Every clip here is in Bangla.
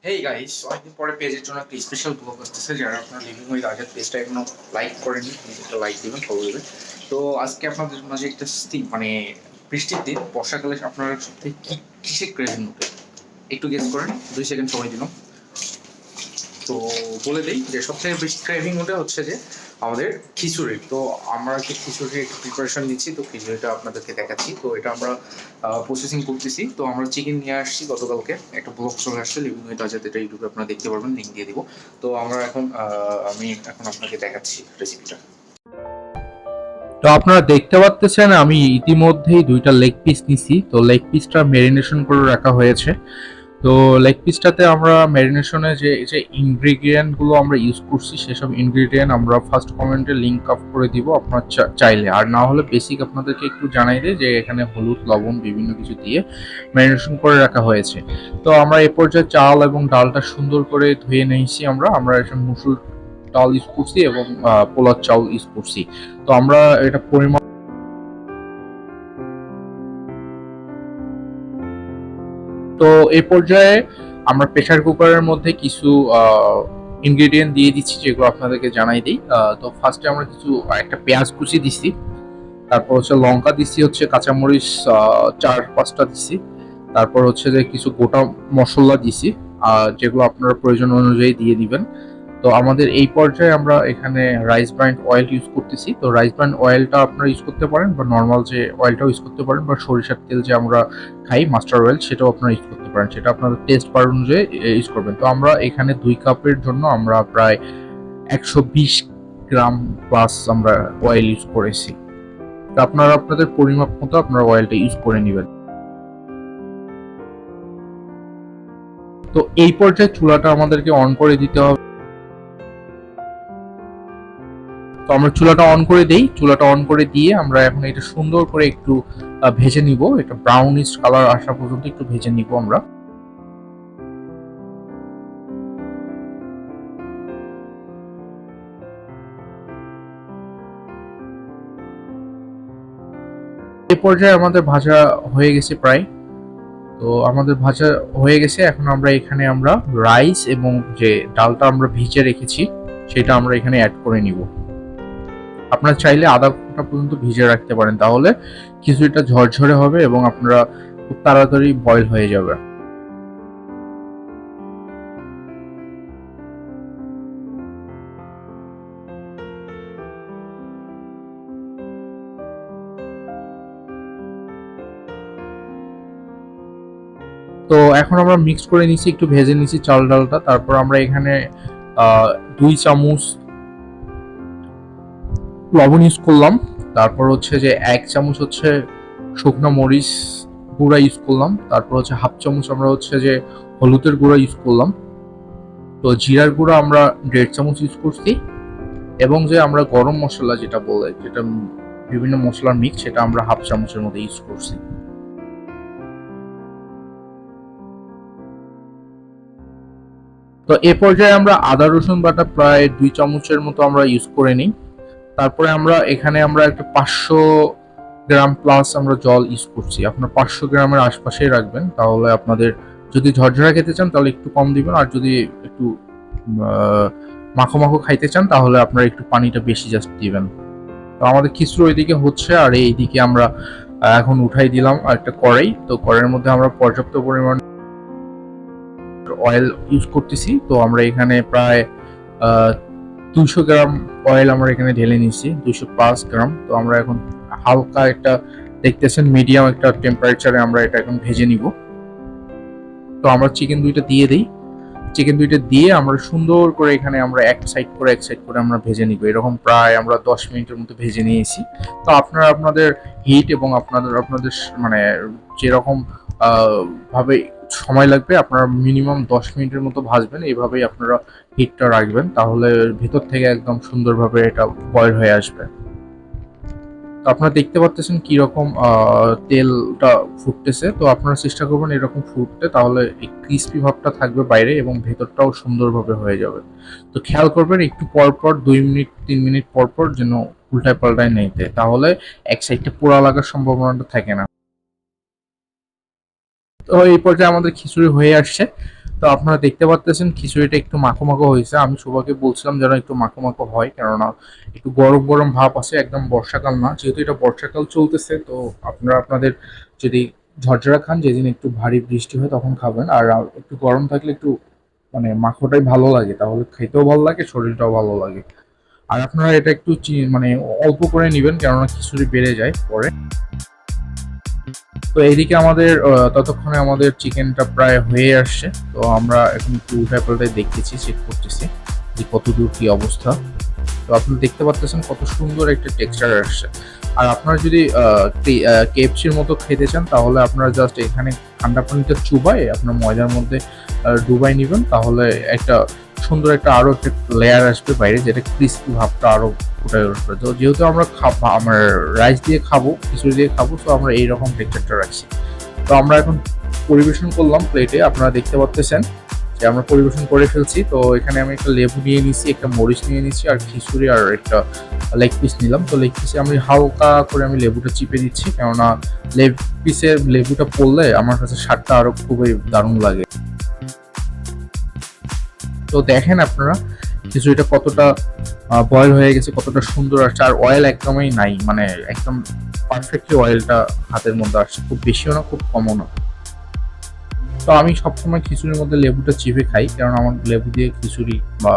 হেই গাইস, অনেকদিন পরে পেজের জন্য একটা স্পেশাল ব্লগ আসতেছে। যারা আপনার লিভিং উইথ আজাদ পেজটা এখনো লাইক করেনি, প্লিজ একটা লাইক দিবেন, ফলো দেবেন। তো আজকে আপনাদের মাঝে একটা মানে বৃষ্টির দিন, বর্ষাকালে আপনারা সবথেকে কিসে ক্রেভিং উঠে একটু গেস করেন। 2 সেকেন্ড সময় দিলাম। তো বলে দিই যে সবথেকে বেশি ক্রেভিং ওটা হচ্ছে যে আমাদের খিচুড়ি। তো আমরা কি খিচুড়ির একটু প্রিপারেশন নিচ্ছি, তো খিচুড়িটা আপনাদেরকে দেখাচ্ছি। তো এটা আমরা প্রসেসিং করতেছি। তো আমরা চিকেন নিয়ে আসছি গতকালকে, একটা ব্লগ চলে আসছে লিভিং উইথ আজাদ, এটা ইউটিউবে আপনারা দেখতে পারবেন, লিঙ্ক দিয়ে দিব। তো আমরা এখন আমি এখন আপনাকে দেখাচ্ছি রেসিপিটা। তো আপনারা দেখতে পাচ্ছেন আমি ইতিমধ্যেই 2টা লেগ পিস নিছি। তো লেগ পিসটা ম্যারিনেশন করে রাখা হয়েছে। তো লেগ পিসটাতে আমরা ম্যারিনেশনে যে যে ইনগ্রিডিয়েন্ট গুলো আমরা ইউজ করছি সেসব ইনগ্রিডিয়েন্ট আমরা ফার্স্ট কমেন্টে লিংক আপ করে দিব আপনার চাইলে। আর না হলে বেসিক আপনাদেরকে একটু জানাই দেয় যে এখানে হলুদ লবণ বিভিন্ন কিছু দিয়ে ম্যারিনেশন করে রাখা হয়েছে। তো আমরা এ পর্যায়ে চাল এবং ডালটা সুন্দর করে ধুয়ে নিয়েছি। আমরা এসব মুসুর ডাল ইউজ করছি এবং পোলার চাউল ইউজ করছি। তো আমরা এটা পরিমাণ তো এই পর্যায়ে আমরা প্রেসার কুকারের মধ্যে কিছু ইনগ্রেডিয়েন্ট দিয়ে দিচ্ছি, যেগুলো আপনাদেরকে জানাই দিই। তো ফার্স্টে আমরা একটা পেঁয়াজ কুচি দিচ্ছি, তারপর হচ্ছে লঙ্কা দিচ্ছি, হচ্ছে কাঁচামরিচ 4-5টা দিচ্ছি, তারপর হচ্ছে যে কিছু গোটা মশলা দিচ্ছি, যেগুলো আপনারা প্রয়োজন অনুযায়ী দিয়ে দিবেন। তো আমাদের এই পর্যায়ে আমরা এখানে রাইস ব্র্যান্ড অয়েল ইউজ করতেছি। তো রাইস ব্র্যান্ড অয়েলটা আপনারা ইউজ করতে পারেন, বা নর্মাল যে অয়েলটাও ইউজ করতে পারেন, বা সরিষার তেল যে আমরা খাই মাস্টার অয়েল, সেটাও আপনারা ইউজ করতে পারেন। সেটা আপনাদের টেস্ট বার অনুযায়ী ইউজ করবেন। তো আমরা এখানে 2 কাপের জন্য আমরা প্রায় 120 গ্রাম প্লাস আমরা অয়েল ইউজ করেছি। তো আপনারা আপনাদের পরিমাপ মতো আপনারা অয়েলটা ইউজ করে নেবেন। তো এই পর্যায়ে চুলাটা আমাদেরকে অন করে দিতে হবে। তো আমরা চুলাটা অন করে দেই। চুলাটা অন করে দিয়ে আমরা এখন এটা সুন্দর করে একটু ভেজে নিব। এটা ব্রাউনিশ কালার আসা পর্যন্ত একটু ভেজে নিব আমরা। এই পর্যায়ে আমাদের ভাজা হয়ে গেছে প্রায়। তো আমাদের ভাজা হয়ে গেছে। এখন আমরা রাইস এবং যে ডালটা আমরা ভিজে রেখেছি সেটা আমরা এখানে অ্যাড করে নিব। আপনারা চাইলে আধা ঘন্টা পর্যন্ত ভিজে রাখতে পারেন, তাহলে খিচুড়িটা ঝরঝরে হবে এবং আপনারা খুব তাড়াতাড়ি বয়েল হয়ে যাবে। তো এখন আমরা মিক্স করে নিচ্ছি, একটু ভেজে নিচ্ছি চাল ডালটা। তারপর আমরা এখানে 2 চামচ লবণ ইউজ করলাম। তারপর হচ্ছে যে 1 চামচ হচ্ছে শুকনো মরিচ গুঁড়া ইউজ করলাম। তারপর হচ্ছে 1/2 চামচ আমরা হচ্ছে যে হলুদের গুঁড়া ইউজ করলাম। তো জিরার গুঁড়া আমরা 1.5 চামচ ইউজ করছি, এবং যে আমরা গরম মশলা যেটা বলে, যেটা বিভিন্ন মশলার মিক্স, সেটা আমরা 1/2 চামচের মতো ইউজ করছি। তো এ পর্যায়ে আমরা আদা রসুন বাটা প্রায় 2 চামচের মতো আমরা ইউজ করে নিই। তারপরে আমরা একটা 500 গ্রাম প্লাস আমরা জল ইউজ করছি। আপনার 500 গ্রামের আশপাশেই রাখবেন, তাহলে আপনাদের যদি ঝরঝরা খেতে চান তাহলে একটু কম দিবেন, আর যদি একটু মাখো মাখো খাইতে চান তাহলে আপনারা একটু পানিটা বেশি জাস্ট দিবেন। তো আমাদের খিচুড়ি ওইদিকে হচ্ছে, আর এইদিকে আমরা এখন উঠাই দিলাম আর একটা কড়াই। তো কড়াইয়ের মধ্যে আমরা পর্যাপ্ত পরিমাণ অয়েল ইউজ করতেছি। তো আমরা এখানে প্রায় 200 গ্রাম অয়েল আমরা এখানে ঢেলে নিচ্ছি, 205 গ্রাম। তো আমরা এখন হালকা একটা, দেখতেছেন, মিডিয়াম একটা টেম্পারেচারে আমরা এটা এখন ভেজে নিব। তো আমরা চিকেন 2টা দিয়ে দিই। চিকেন 2টা দিয়ে আমরা সুন্দর করে এখানে আমরা এক সাইড করে আমরা ভেজে নিব। এরকম প্রায় আমরা 10 মিনিটের মতো ভেজে নিয়েছি। তো আপনারা আপনাদের হিট এবং আপনাদের মানে যেরকম ভাবে সময় লাগবে, আপনারা মিনিমাম 10 মিনিটের মতো ভাজবেন। এইভাবেই আপনারা হিটটা রাখবেন, তাহলে ভেতর থেকে একদম সুন্দরভাবে এটা বয়েল হয়ে আসবে। তো আপনারা দেখতে পাচ্ছেন কিরকম তেলটা ফুটতেছে। তো আপনারা চেষ্টা করবেন এরকম ফুটতে, তাহলে এই ক্রিস্পি ভাবটা থাকবে বাইরে এবং ভেতরটাও সুন্দরভাবে হয়ে যাবে। তো খেয়াল করবেন একটু পরপর 2 মিনিট 3 মিনিট পরপর যেন উল্টায় পাল্টায় নিতে, তাহলে এক সাইডটা পোড়া লাগার সম্ভাবনাটা থাকে না। তো এই পর্যায়ে আমাদের খিচুড়ি হয়ে আসছে। তো আপনারা দেখতে পাচ্ছেন খিচুড়িটা একটু মাখো মাখো হয়েছে। আমি সবাইকে বলছিলাম যেন একটু মাখো মাখো হয়, কেননা একটু গরম গরম ভাব আছে, একদম বর্ষাকাল না, যেহেতু এটা বর্ষাকাল চলতেছে। তো আপনারা আপনাদের যদি ঝরঝরা খান, যেদিন একটু ভারী বৃষ্টি হয় তখন খাবেন। আর একটু গরম থাকলে একটু মানে মাখোটাই ভালো লাগে, তাহলে খেতেও ভালো লাগে, শরীরটাও ভালো লাগে। আর আপনারা এটা একটু মানে অল্প করে নেবেন, কেননা খিচুড়ি বেড়ে যায় পরে। তো এইদিকে আমাদের ততক্ষণে আমাদের চিকেনটা প্রায় হয়ে আসছে। তো আমরা এখন একটু উল্টায় পাল্টায় দেখতেছি, চেক করতেছি যে কতদূর কি অবস্থা। তো আপনি দেখতে পাচ্ছেন কত সুন্দর একটা টেক্সচার আসছে। আর আপনারা যদি কেএফসির মতো খেতে চান, তাহলে আপনারা জাস্ট এখানে ঠান্ডা পানিতে চুবাই আপনার ময়দার মধ্যে ডুবাই নেবেন, তাহলে একটা সুন্দর একটা আরো একটা লেয়ার আসবে বাইরে, যেটা ক্রিস্পি ভাবটা আরো ফুটে উঠবে। তো যেহেতু আমরা আমার রাইস দিয়ে খাবো, খিচুড়ি দিয়ে খাবো, তো আমরা এইরকম টেক্সচারটা রাখছি। তো আমরা এখন পরিবেশন করলাম প্লেটে, আপনারা দেখতে পাচ্ছেন যে আমরা পরিবেশন করে ফেলছি। তো এখানে আমি একটা লেবু নিয়ে নিচ্ছি, একটা মরিচ নিয়ে নিচ্ছি, আর খিচুড়ি আর একটা লেগ পিস নিলাম। তো লেগ পিসে আমি হালকা করে আমি লেবুটা চিপে দিচ্ছি, কেননা লেগ পিসে লেবুটা পড়লে আমার কাছে স্বাদটা আরো খুবই দারুণ লাগে। তো দেখেন আপনারা খিচুড়িটা কতটা বয়েল হয়ে গেছে, কতটা সুন্দর আসছে, আর অয়েল একদমই নাই, মানে একদম পারফেক্টলি অয়েলটা হাতের মধ্যে আসছে, খুব বেশিও না খুব কমও না। তো আমি সবসময় খিচুড়ির মধ্যে লেবুটা চিপে খাই, কারণ আমার লেবু দিয়ে খিচুড়ি বা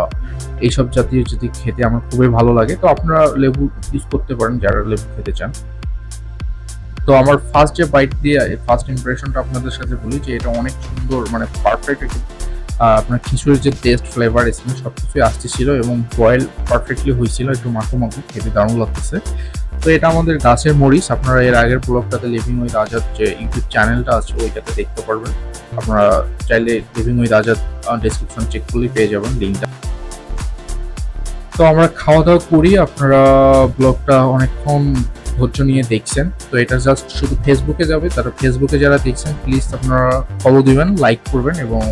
এইসব জাতীয় যদি খেতে আমার খুবই ভালো লাগে। তো আপনারা লেবু ইউজ করতে পারেন যারা লেবু খেতে চান। তো আমার ফার্স্ট যে বাইট দিয়ে ফার্স্ট ইমপ্রেশনটা আপনাদের সাথে বলি যে এটা অনেক সুন্দর, মানে পারফেক্ট একটা আপনার খিচুড়ির যে টেস্ট ফ্লেভার এসেছিল সবকিছুই আসতেছিল, এবং বয়েল পারফেক্টলি হয়েছিল, একটু মাখো মাখো, খেতে দারুণ লাগতেছে। তো এটা আমাদের গাছের মরিচ। আপনারা এর আগের ব্লগটাতে লিভিং উইথ আজাদ যে ইউটিউব চ্যানেলটা আছে ওইটাতে দেখতে পারবেন। আপনারা চাইলে living with Azad description check করলেই পেয়ে যাবেন লিঙ্কটা। তো আমরা খাওয়া দাওয়া করি, আপনারা ব্লগটা অনেকক্ষণ ধৈর্য নিয়ে দেখছেন। তো এটা জাস্ট শুধু ফেসবুকে যাবে, তারা ফেসবুকে যারা দেখছেন প্লিজ আপনারা ফলো দিবেন, লাইক করবেন, এবং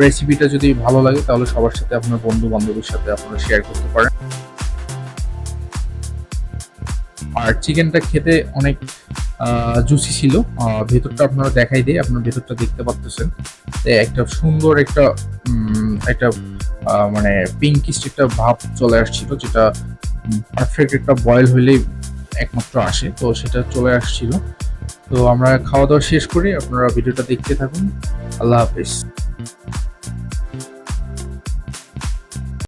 রেসিপিটা যদি ভালো লাগে তাহলে সবার সাথে আপনার বন্ধু বান্ধবের সাথে আপনারা শেয়ার করতে পারেন। আর চিকেনটা খেতে অনেক জুসি ছিল, ভেতরটা আপনারা দেখাই দিয়ে, আপনার ভেতরটা দেখতে পাচ্ছেন একটা সুন্দর একটা একটা মানে পিঙ্কিশ একটা ভাব চলে আসছিল, যেটা পারফেক্ট একটা বয়েল হইলেই একমাত্র আসে, তো সেটা চলে আসছিল। তো আমরা খাওয়া দাওয়া শেষ করি, আপনারা ভিডিওটা দেখতে থাকুন। আল্লাহ হাফেজ।